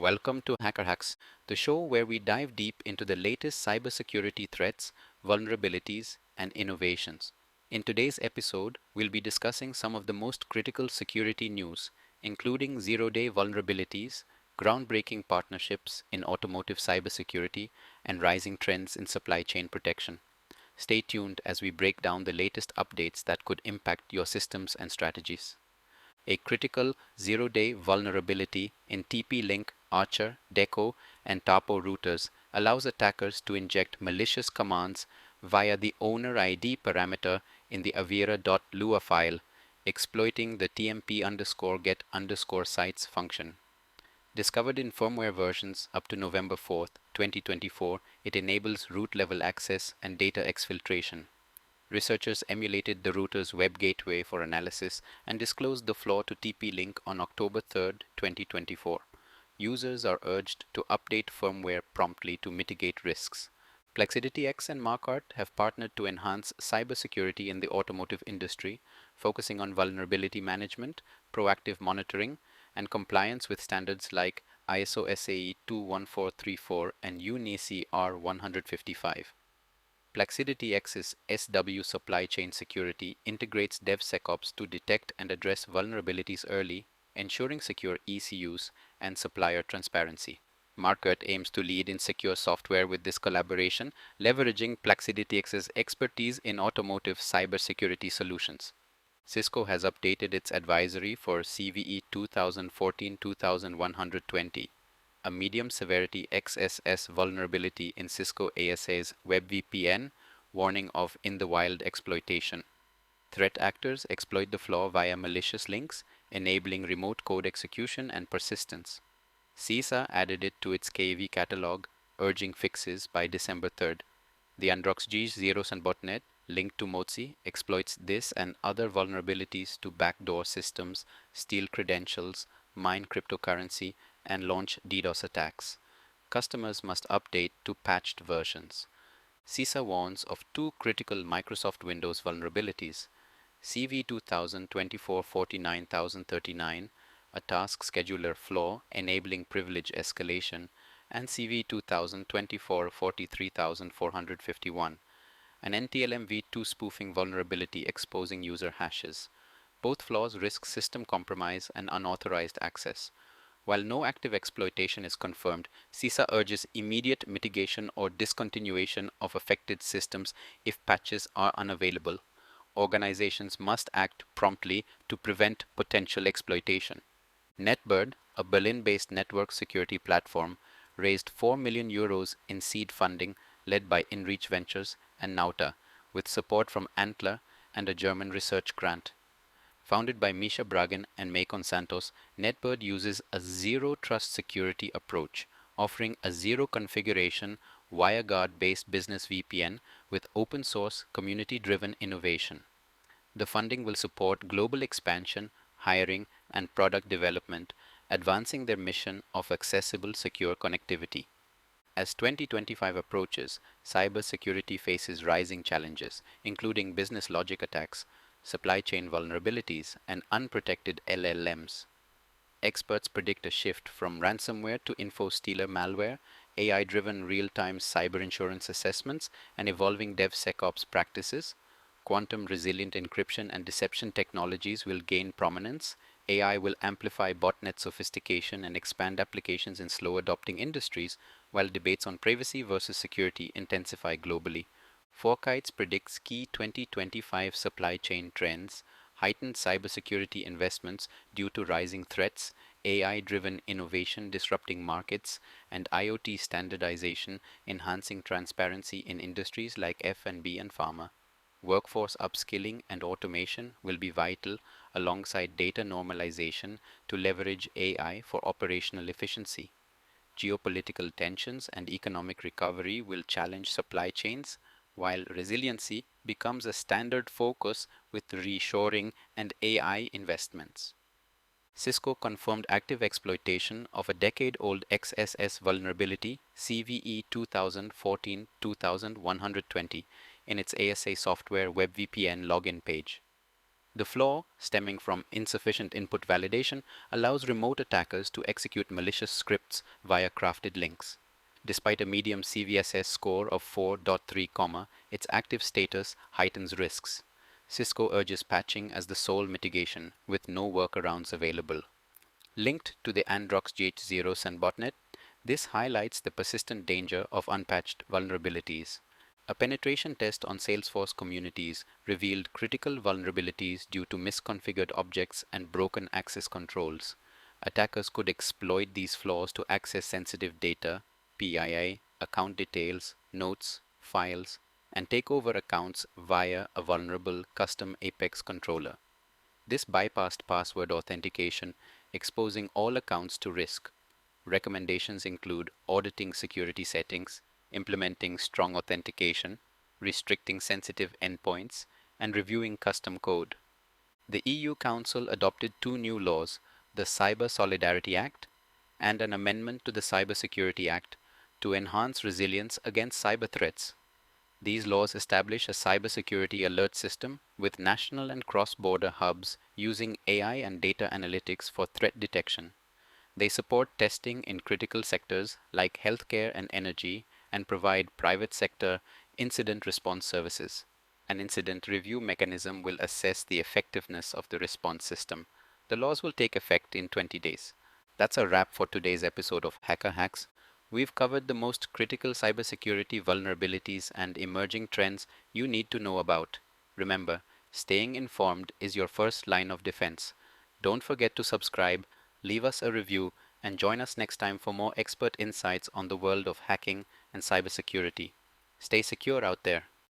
Welcome to Hacker Hacks, the show where we dive deep into the latest cybersecurity threats, vulnerabilities, and innovations. In today's episode, we'll be discussing some of the most critical security news, including zero-day vulnerabilities, groundbreaking partnerships in automotive cybersecurity, and rising trends in supply chain protection. Stay tuned as we break down the latest updates that could impact your systems and strategies. A critical zero-day vulnerability in TP-Link, Archer, Deco, and Tapo routers allows attackers to inject malicious commands via the owner ID parameter in the avira.lua file, exploiting the tmp_get_sites function. Discovered in firmware versions up to November 4th, 2024, it enables root-level access and data exfiltration. Researchers emulated the router's web gateway for analysis and disclosed the flaw to TP-Link on October 3rd, 2024. Users are urged to update firmware promptly to mitigate risks. PlaxidityX and Marquardt have partnered to enhance cybersecurity in the automotive industry, focusing on vulnerability management, proactive monitoring, and compliance with standards like ISO SAE 21434 and UNICE R155. PlaxidityX's SW supply chain security integrates DevSecOps to detect and address vulnerabilities early, ensuring secure ECUs and supplier transparency. Marquardt aims to lead in secure software with this collaboration, leveraging PlaxidityX's expertise in automotive cybersecurity solutions. Cisco has updated its advisory for CVE 2014-2120, a medium-severity XSS vulnerability in Cisco ASA's Web VPN, warning of in-the-wild exploitation. Threat actors exploit the flaw via malicious links, enabling remote code execution and persistence. CISA added it to its KV catalog, urging fixes by December 3rd. The Androxg Zeros and botnet, linked to Mozi, exploits this and other vulnerabilities to backdoor systems, steal credentials, mine cryptocurrency, and launch DDoS attacks. Customers must update to patched versions. CISA warns of two critical Microsoft Windows vulnerabilities: CV 2024-49039, a task scheduler flaw enabling privilege escalation, and CV 2024-43451, an NTLM v2 spoofing vulnerability exposing user hashes. Both flaws risk system compromise and unauthorized access. While no active exploitation is confirmed, CISA urges immediate mitigation or discontinuation of affected systems if patches are unavailable. Organizations must act promptly to prevent potential exploitation. NetBird, a Berlin-based network security platform, raised 4 million euros in seed funding led by InReach Ventures and Nauta, with support from Antler and a German research grant. Founded by Misha Bragan and Macon Santos, NetBird uses a zero-trust security approach, offering a zero-configuration, WireGuard-based business VPN with open-source, community-driven innovation. The funding will support global expansion, hiring, and product development, advancing their mission of accessible, secure connectivity. As 2025 approaches, cybersecurity faces rising challenges, including business logic attacks, supply chain vulnerabilities, and unprotected LLMs. Experts predict a shift from ransomware to infostealer malware, AI-driven real-time cyber insurance assessments, and evolving DevSecOps practices. Quantum resilient encryption and deception technologies will gain prominence. AI will amplify botnet sophistication and expand applications in slow-adopting industries, while debates on privacy versus security intensify globally. Forekites predicts key 2025 supply chain trends, heightened cybersecurity investments due to rising threats, AI-driven innovation disrupting markets, and IoT standardization enhancing transparency in industries like F&B and pharma. Workforce upskilling and automation will be vital alongside data normalization to leverage AI for operational efficiency. Geopolitical tensions and economic recovery will challenge supply chains, while resiliency becomes a standard focus with reshoring and AI investments. Cisco confirmed active exploitation of a decade-old XSS vulnerability CVE 2014-2120 in its ASA software web VPN login page. The flaw, stemming from insufficient input validation, allows remote attackers to execute malicious scripts via crafted links. Despite a medium CVSS score of 4.3, its active status heightens risks. Cisco urges patching as the sole mitigation, with no workarounds available. Linked to the Androx GH0 and botnet, this highlights the persistent danger of unpatched vulnerabilities. A penetration test on Salesforce communities revealed critical vulnerabilities due to misconfigured objects and broken access controls. Attackers could exploit these flaws to access sensitive data, PII, account details, notes, files, and take over accounts via a vulnerable custom Apex controller. This bypassed password authentication, exposing all accounts to risk. Recommendations include auditing security settings, implementing strong authentication, restricting sensitive endpoints, and reviewing custom code. The EU Council adopted two new laws, the Cyber Solidarity Act and an amendment to the Cybersecurity Act, to enhance resilience against cyber threats. These laws establish a cybersecurity alert system with national and cross-border hubs using AI and data analytics for threat detection. They support testing in critical sectors like healthcare and energy and provide private sector incident response services. An incident review mechanism will assess the effectiveness of the response system. The laws will take effect in 20 days. That's a wrap for today's episode of Hacker Hacks. We've covered the most critical cybersecurity vulnerabilities and emerging trends you need to know about. Remember, staying informed is your first line of defense. Don't forget to subscribe, leave us a review, and join us next time for more expert insights on the world of hacking and cybersecurity. Stay secure out there.